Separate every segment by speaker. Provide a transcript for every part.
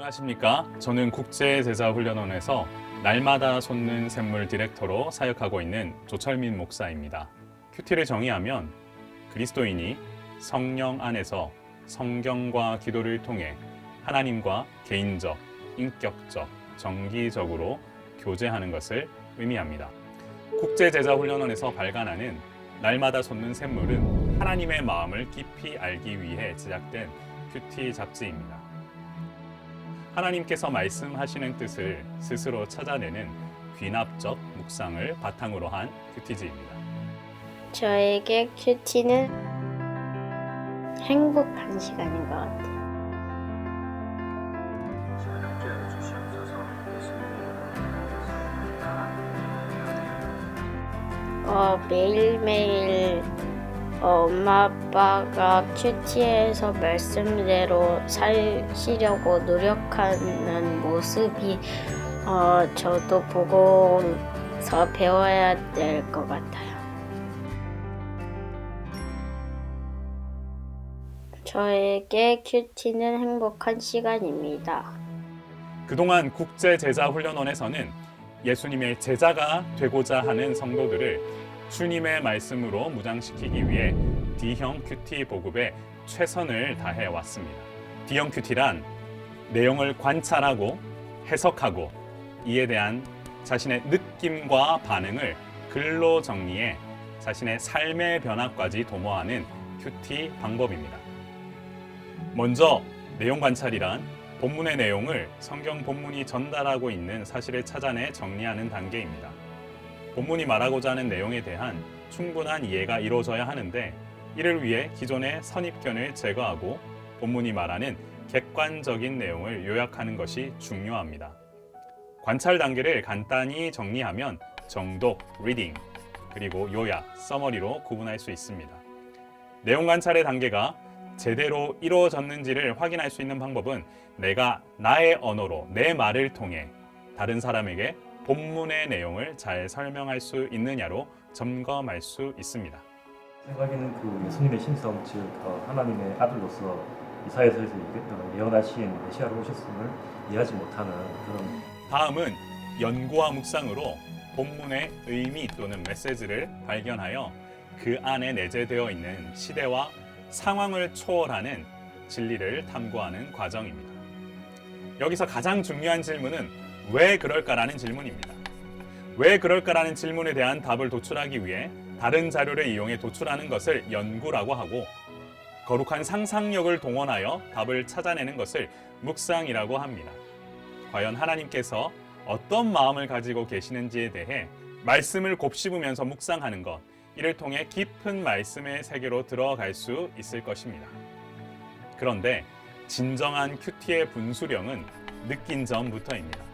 Speaker 1: 안녕하십니까. 저는 국제제자훈련원에서 날마다 솟는 샘물 디렉터로 사역하고 있는 조철민 목사입니다. 큐티를 정의하면 그리스도인이 성령 안에서 성경과 기도를 통해 하나님과 개인적, 인격적, 정기적으로 교제하는 것을 의미합니다. 국제제자훈련원에서 발간하는 날마다 솟는 샘물은 하나님의 마음을 깊이 알기 위해 제작된 큐티 잡지입니다. 하나님께서 말씀하시는 뜻을 스스로 찾아내는 귀납적 묵상을 바탕으로 한 큐티지입니다.
Speaker 2: 저에게 큐티는 행복한 시간인 것 같아요. 매일매일 엄마 아빠가 큐티에서 말씀대로 사시려고 노력하는 모습이 저도 보고서 배워야 될 것 같아요. 저에게 큐티는 행복한 시간입니다.
Speaker 1: 그동안 국제제자훈련원에서는 예수님의 제자가 되고자 하는 성도들을 주님의 말씀으로 무장시키기 위해 D형 큐티 보급에 최선을 다해 왔습니다. D형 큐티란 내용을 관찰하고 해석하고 이에 대한 자신의 느낌과 반응을 글로 정리해 자신의 삶의 변화까지 도모하는 큐티 방법입니다. 먼저 내용 관찰이란 본문의 내용을 성경 본문이 전달하고 있는 사실을 찾아내 정리하는 단계입니다. 본문이 말하고자 하는 내용에 대한 충분한 이해가 이루어져야 하는데 이를 위해 기존의 선입견을 제거하고 본문이 말하는 객관적인 내용을 요약하는 것이 중요합니다. 관찰 단계를 간단히 정리하면 정독, 리딩, 그리고 요약, 서머리로 구분할 수 있습니다. 내용 관찰의 단계가 제대로 이루어졌는지를 확인할 수 있는 방법은 내가 나의 언어로 내 말을 통해 다른 사람에게 본문의 내용을 잘 설명할 수 있느냐로 점검할 수 있습니다.
Speaker 3: 생각에는 그 예수님의 신성, 즉 하나님의 아들로서 이사야서에서 예언하신 메시아로 오셨음을 이해하지 못하는 그런.
Speaker 1: 다음은 연구와 묵상으로 본문의 의미 또는 메시지를 발견하여 그 안에 내재되어 있는 시대와 상황을 초월하는 진리를 탐구하는 과정입니다. 여기서 가장 중요한 질문은 왜 그럴까라는 질문입니다. 왜 그럴까라는 질문에 대한 답을 도출하기 위해 다른 자료를 이용해 도출하는 것을 연구라고 하고 거룩한 상상력을 동원하여 답을 찾아내는 것을 묵상이라고 합니다. 과연 하나님께서 어떤 마음을 가지고 계시는지에 대해 말씀을 곱씹으면서 묵상하는 것, 이를 통해 깊은 말씀의 세계로 들어갈 수 있을 것입니다. 그런데 진정한 큐티의 분수령은 느낀 점부터입니다.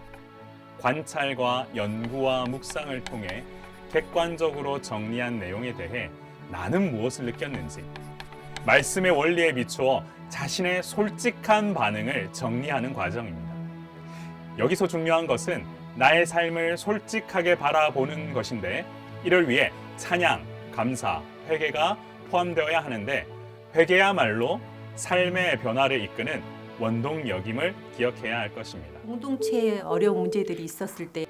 Speaker 1: 관찰과 연구와 묵상을 통해 객관적으로 정리한 내용에 대해 나는 무엇을 느꼈는지, 말씀의 원리에 비추어 자신의 솔직한 반응을 정리하는 과정입니다. 여기서 중요한 것은 나의 삶을 솔직하게 바라보는 것인데 이를 위해 찬양, 감사, 회개가 포함되어야 하는데 회개야말로 삶의 변화를 이끄는 원동력임을 기억해야 할 것입니다.
Speaker 4: 공동체에 어려운 문제들이 있었을 때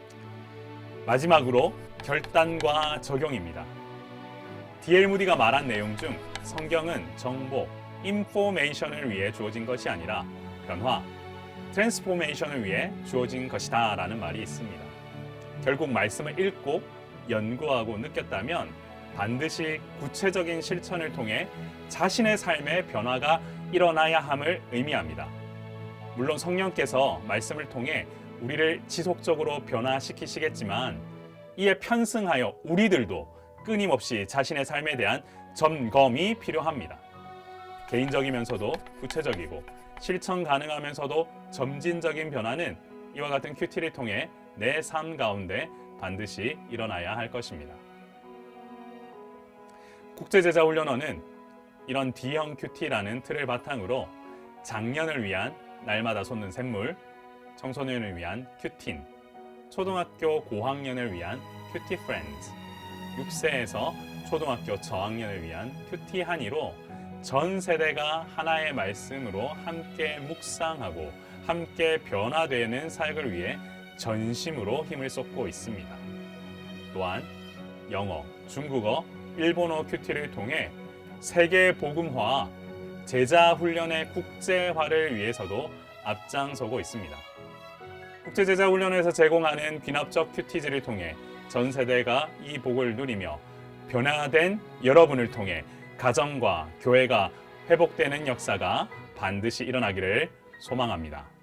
Speaker 1: 마지막으로 결단과 적용입니다. D.L. 무디가 말한 내용 중 성경은 정보, 인포메이션을 위해 주어진 것이 아니라 변화, 트랜스포메이션을 위해 주어진 것이다 라는 말이 있습니다. 결국 말씀을 읽고 연구하고 느꼈다면 반드시 구체적인 실천을 통해 자신의 삶의 변화가 일어나야 함을 의미합니다. 물론 성령께서 말씀을 통해 우리를 지속적으로 변화시키시겠지만 이에 편승하여 우리들도 끊임없이 자신의 삶에 대한 점검이 필요합니다. 개인적이면서도 구체적이고 실천 가능하면서도 점진적인 변화는 이와 같은 큐티를 통해 내 삶 가운데 반드시 일어나야 할 것입니다. 국제제자훈련원은 이런 D형 큐티라는 틀을 바탕으로 장년을 위한 날마다 솟는 샘물, 청소년을 위한 큐틴, 초등학교 고학년을 위한 큐티 프렌즈, 6세에서 초등학교 저학년을 위한 큐티 한의로 전 세대가 하나의 말씀으로 함께 묵상하고 함께 변화되는 사역을 위해 전심으로 힘을 쏟고 있습니다. 또한 영어, 중국어, 일본어 큐티를 통해 세계 복음화와 제자 훈련의 국제화를 위해서도 앞장서고 있습니다. 국제제자 훈련에서 제공하는 귀납적 큐티즈를 통해 전 세대가 이 복을 누리며 변화된 여러분을 통해 가정과 교회가 회복되는 역사가 반드시 일어나기를 소망합니다.